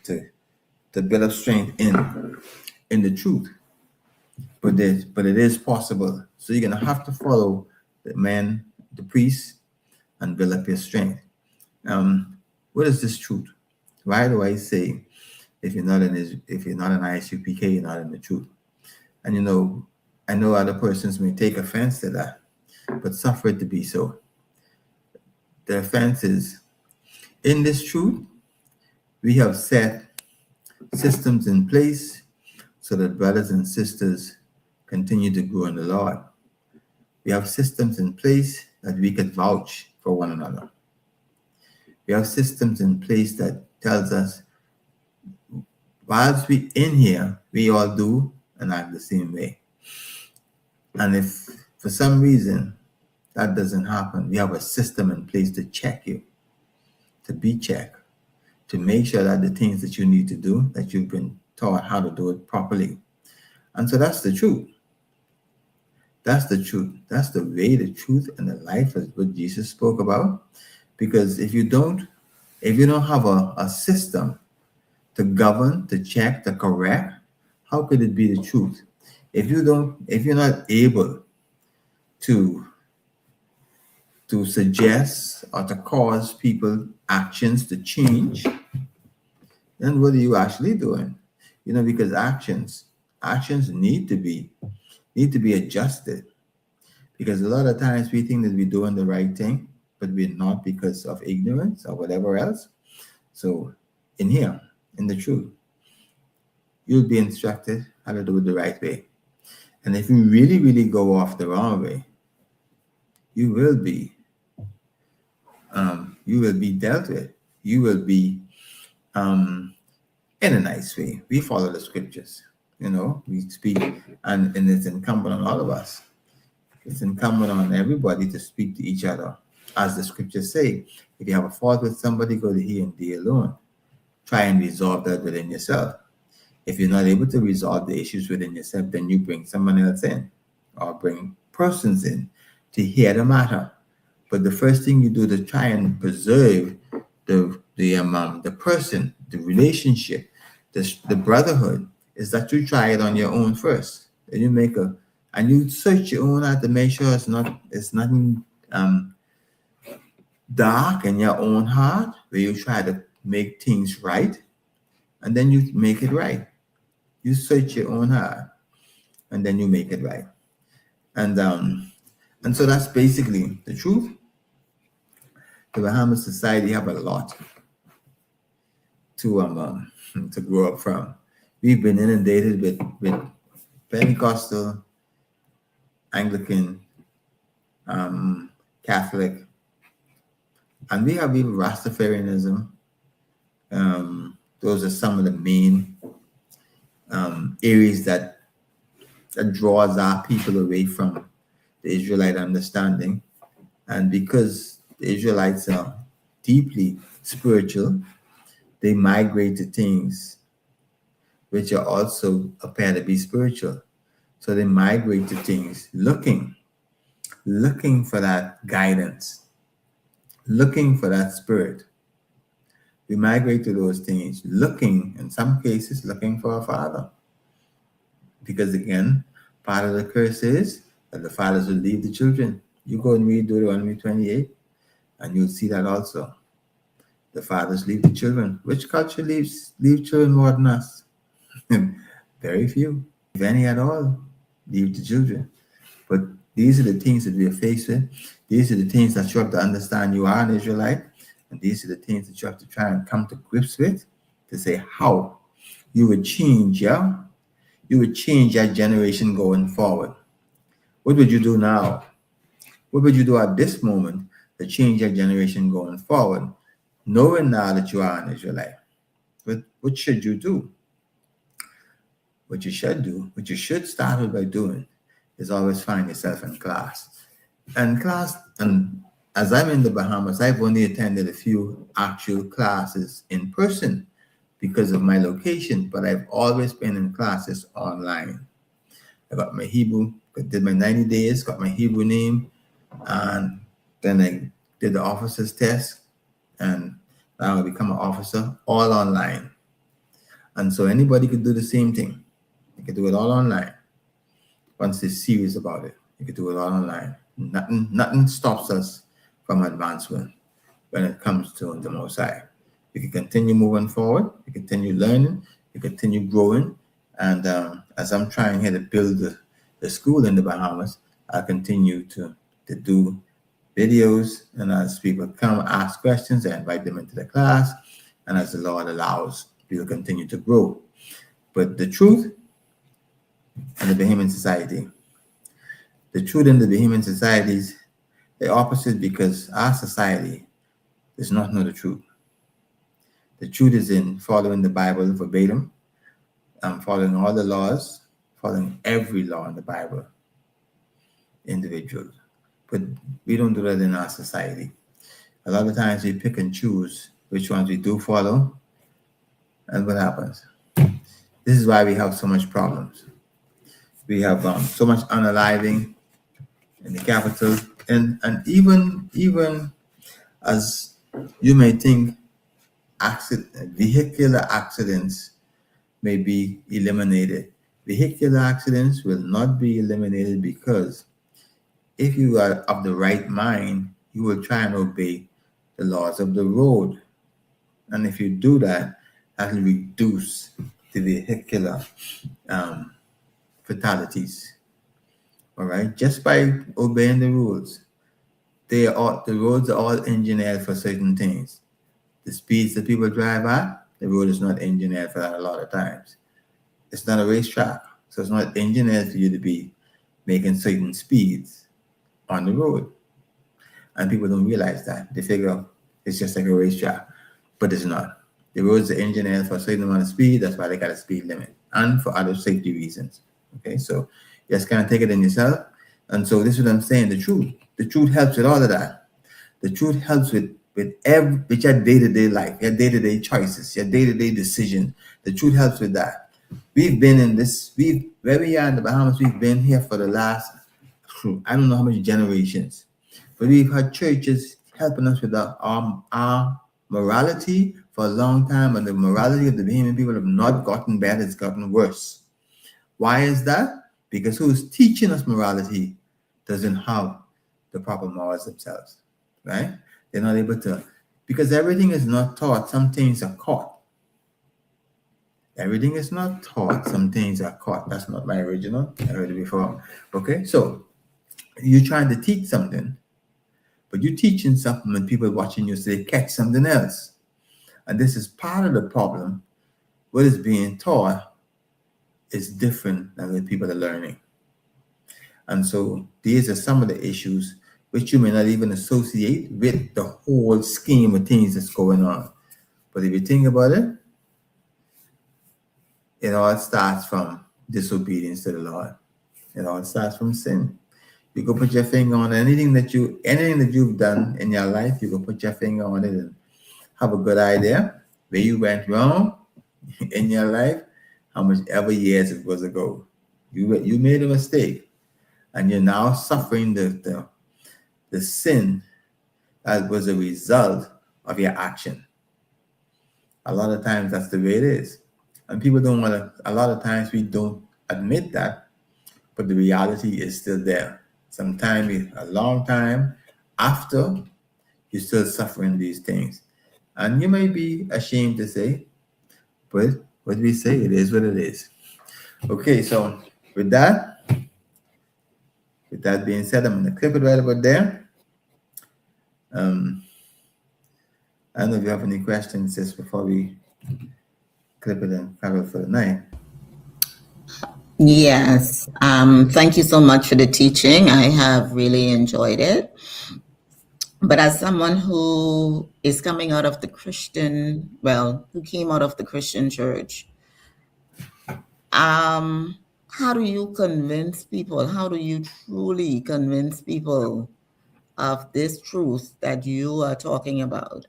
build up strength in the truth, but it is possible. So you're gonna have to follow the priests, and build up your strength. What is this truth? Why do I say if you're not an ISUPK, you're not in the truth? And I know other persons may take offense to that, but suffer it to be so. The offense is, in this truth, we have set systems in place so that brothers and sisters continue to grow in the Lord. We have systems in place that we could vouch for one another. We have systems in place that tells us, whilst we in here, we all do and act the same way. And if for some reason that doesn't happen, we have a system in place to check you, to be checked, to make sure that the things that you need to do, that you've been taught how to do it properly. And so that's the truth. That's the truth. That's the way, the truth, and the life is what Jesus spoke about. Because if you don't have a system to govern, to check, to correct, how could it be the truth? If you're not able to to suggest or to cause people actions to change, then what are you actually doing? Because actions need to be adjusted, because a lot of times we think that we're doing the right thing, but we're not because of ignorance or whatever else. So in here, in the truth, you'll be instructed how to do it the right way. And if you really, really go off the wrong way, you will be dealt with. You will be in a nice way. We follow the scriptures. We speak, and it's incumbent on all of us. It's incumbent on everybody to speak to each other. As the scriptures say, if you have a fault with somebody, go to he and thee alone. Try and resolve that within yourself. If you're not able to resolve the issues within yourself, then you bring someone else in, or bring persons in to hear the matter. But the first thing you do to try and preserve the person, the relationship, the brotherhood, is that you try it on your own first. Then you search your own out to make sure it's nothing dark in your own heart, where you try to make things right, and then you make it right. You search your own heart, and then you make it right. And so that's basically the truth. The Bahamian society have a lot to grow up from. We've been inundated with Pentecostal, Anglican, Catholic, and we have even Rastafarianism. Those are some of the main areas that draws our people away from the Israelite understanding. And because the Israelites are deeply spiritual, they migrate to things which are also appear to be spiritual. So they migrate to things looking for that guidance, looking for that spirit. We migrate to those things, in some cases, looking for a father. Because again, part of the curse is that the fathers will leave the children. You go and read Deuteronomy 28, and you'll see that also. The fathers leave the children. Which culture leave children more than us? Very few, if any at all, leave the children. But these are the things that we are faced with. These are the things that you have to understand you are an Israelite. And these are the things that you have to try and come to grips with, to say how you would change, you would change your generation going forward. What would you do now? What would you do at this moment to change your generation going forward, knowing now that you are an Israelite? What should you do? What you should start with by doing, is always find yourself in class. And as I'm in the Bahamas, I've only attended a few actual classes in person because of my location, but I've always been in classes online. I got my Hebrew, did my 90 days, got my Hebrew name, and then I did the officer's test, and now I become an officer, all online. And so anybody could do the same thing. You can do it all online. Once they're serious about it, you can do it all online. Nothing stops us from advancement when it comes to the Most High. You can continue moving forward, you continue learning, you continue growing. And as I'm trying here to build the school in the Bahamas, I'll continue to do videos. And as people come ask questions, I invite them into the class. And as the Lord allows, we'll continue to grow. But the truth in the Bahamian society, the truth in the Bahamian societies, the opposite, because our society does not know the truth. The truth is in following the Bible verbatim, following all the laws, following every law in the Bible, individuals. But we don't do that in our society. A lot of times we pick and choose which ones we do follow, and what happens? This is why we have so much problems. We have so much unaliving in the capital, and even as you may think, vehicular accidents may be eliminated. Vehicular accidents will not be eliminated, because if you are of the right mind, you will try and obey the laws of the road. And if you do that, that will reduce the vehicular fatalities. All right, just by obeying the rules. The roads are all engineered for certain things. The speeds that people drive at, the road is not engineered for that a lot of times. It's not a racetrack, so it's not engineered for you to be making certain speeds on the road. And people don't realize that. They figure it's just like a racetrack, but it's not. The roads are engineered for a certain amount of speed. That's why they got a speed limit, and for other safety reasons. Okay, so just kind of take it in yourself. And so this is what I'm saying. The truth helps with all of that. The truth helps with your day-to-day life, your day-to-day choices, your day-to-day decision. The truth helps with that. We've been in this. Where we are in the Bahamas, we've been here for the last, I don't know how many generations, but we've had churches helping us with our morality for a long time, and the morality of the Bahamian people have not gotten better, it's gotten worse. Why is that? Because who's teaching us morality doesn't have the proper morals themselves, right? They're not able to, because everything is not taught, some things are caught. Everything is not taught, some things are caught. That's not my original, I heard it before. Okay, so you're trying to teach something, but you're teaching something and people watching you, so they catch something else. And this is part of the problem. What is being taught is different than what people are learning. And so these are some of the issues which you may not even associate with the whole scheme of things that's going on. But if you think about it, it all starts from disobedience to the Lord. It all starts from sin. You go put your finger on anything that you've done in your life, you go put your finger on it and have a good idea where you went wrong in your life, how much ever years it was ago. You made a mistake, and you're now suffering the sin that was a result of your action. A lot of times that's the way it is. And people don't want to, a lot of times we don't admit that, but the reality is still there. Sometimes, a long time after, you're still suffering these things. And you may be ashamed to say, but what we say, it is what it is. Okay, so with that being said, I'm going to clip it right about there. I don't know if you have any questions just before we clip it and cover for the night. Yes. Thank you so much for the teaching. I have really enjoyed it. But as someone who is coming out of the who came out of the Christian church, how do you convince people? How do you truly convince people of this truth that you are talking about?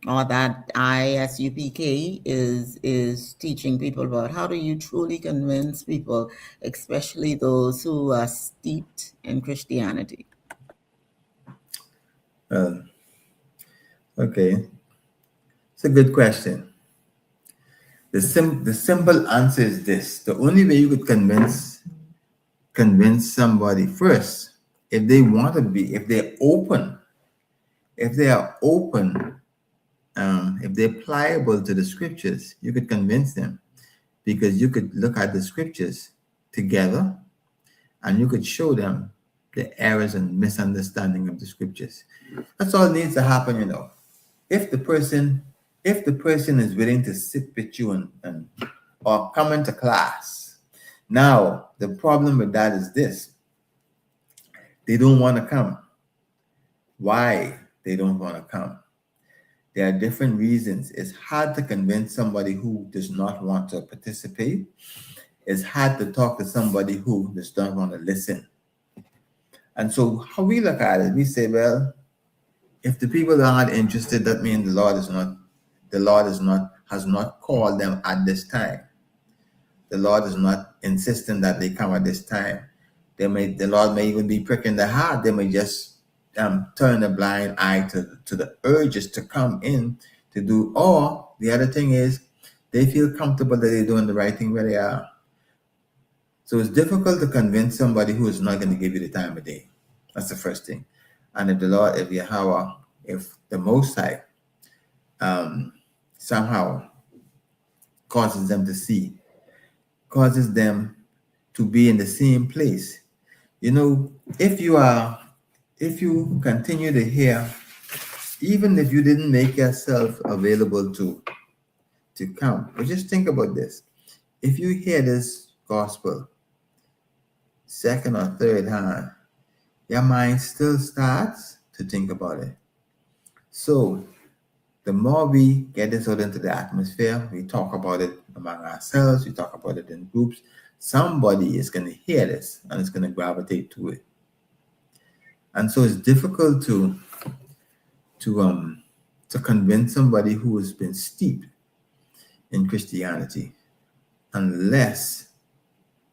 Or that ISUPK is teaching people about? How do you truly convince people, especially those who are steeped in Christianity? Okay, it's a good question. The simple answer is this: the only way you could convince somebody first, if they want to be, if they're open, if they're pliable to the scriptures, you could convince them, because you could look at the scriptures together and you could show them the errors and misunderstanding of the scriptures. That's all needs to happen, If the person is willing to sit with you and or come into class. Now, the problem with that is this: they don't want to come. Why they don't want to come? There are different reasons. It's hard to convince somebody who does not want to participate. It's hard to talk to somebody who just don't want to listen. And so how we look at it, we say, well, if the people aren't interested, that means the Lord has not called them at this time. The Lord is not insisting that they come at this time. The Lord may even be pricking their heart. They may just turn a blind eye to the urges to come in to do. Or the other thing is, they feel comfortable that they're doing the right thing where they are. So it's difficult to convince somebody who is not going to give you the time of day. That's the first thing. And if the Lord, if Yahweh, if the Most High somehow causes them to see, causes them to be in the same place. You know, if you continue to hear, even if you didn't make yourself available to come, but just think about this. If you hear this gospel second or third hand, your mind still starts to think about it. So the more we get this out into the atmosphere, we talk about it among ourselves, we talk about it in groups, somebody is going to hear this and it's going to gravitate to it. And so it's difficult to convince somebody who has been steeped in Christianity unless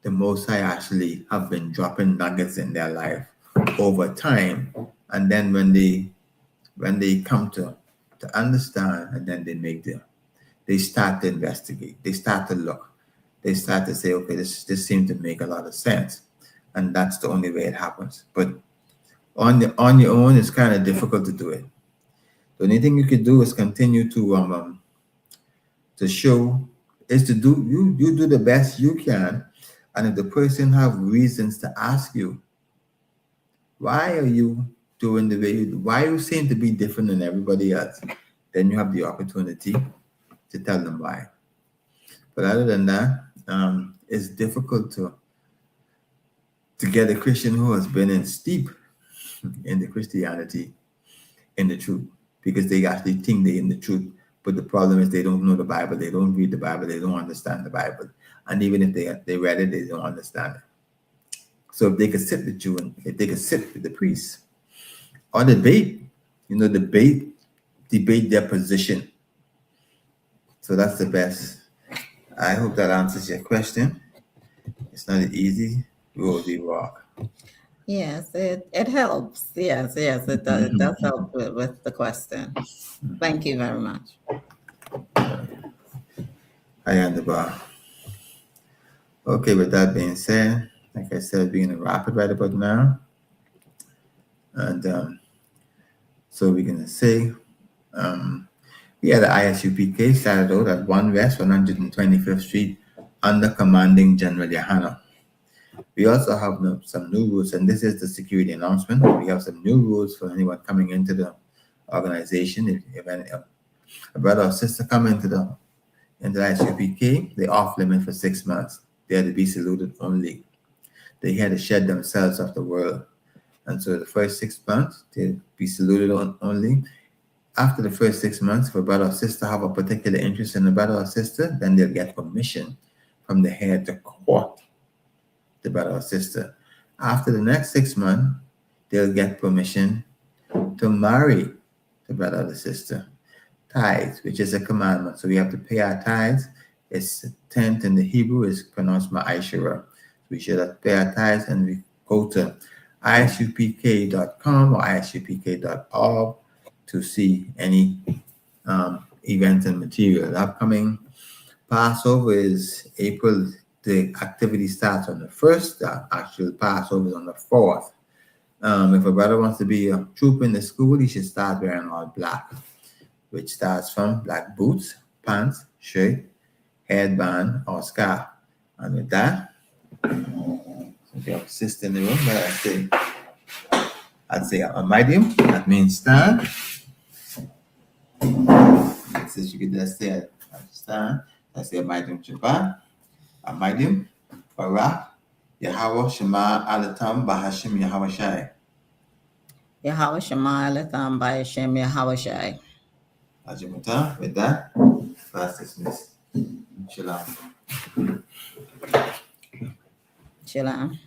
the Most High actually have been dropping nuggets in their life over time. And then when they come to understand, and then they start to investigate, they start to look, they start to say, okay, this seems to make a lot of sense. And that's the only way it happens. But on your own, it's kind of difficult to do it. The only thing you could do is continue to show, is to do, you do the best you can. And if the person have reasons to ask you, why are you doing the way you do? Why you seem to be different than everybody else? Then you have the opportunity to tell them why. But other than that, it's difficult to get a Christian who has been in steep in the Christianity in the truth, because they actually think they're in the truth. But the problem is they don't know the Bible, they don't read the Bible, they don't understand the Bible. And even if they read it, they don't understand it. So if they could sit with you and if they could sit with the priest or debate their position. So that's the best. I hope that answers your question. It's not an easy road we walk. Yes, it helps. Yes, it does help with the question. Thank you very much. I am the bar. Okay, with that being said, like I said, being a rapid right about now. And so we're going to say, we had the ISUPK started out at 1 West 125th Street under commanding General Yahana. We also have some new rules, and this is the security announcement. We have some new rules for anyone coming into the organization. If a brother or sister come into the ISUPK, they're off limit for 6 months. They are to be saluted only. They had to shed themselves of the world. And so the first 6 months, they'll be saluted only. After the first 6 months, if a brother or sister have a particular interest in a brother or sister, then they'll get permission from the head to court the brother or sister. After the next 6 months, they'll get permission to marry the brother or the sister. Tithes, which is a commandment. So we have to pay our tithes. It's tenth in the Hebrew, is pronounced ma'ashara. We should pay our tithes, and we go to isupk.com or isupk.org to see any events and material. The upcoming Passover is April. The activity starts on the 1st. The actual Passover is on the 4th. If a brother wants to be a troop in the school, he should start wearing all black, which starts from black boots, pants, shirt, headband, or scarf. And with that, if you have a sister in the room, but I'd say a medium, that means stand. So you could just say stand. I say a medium Shabbat, a medium, Barak, Yahweh Shema Alatam Bahashim Yahweh Shai. Yahweh Shema Alatam Bahashim Yahweh Shai. Ajimata, with that, class dismissed. Shalom. Shalom.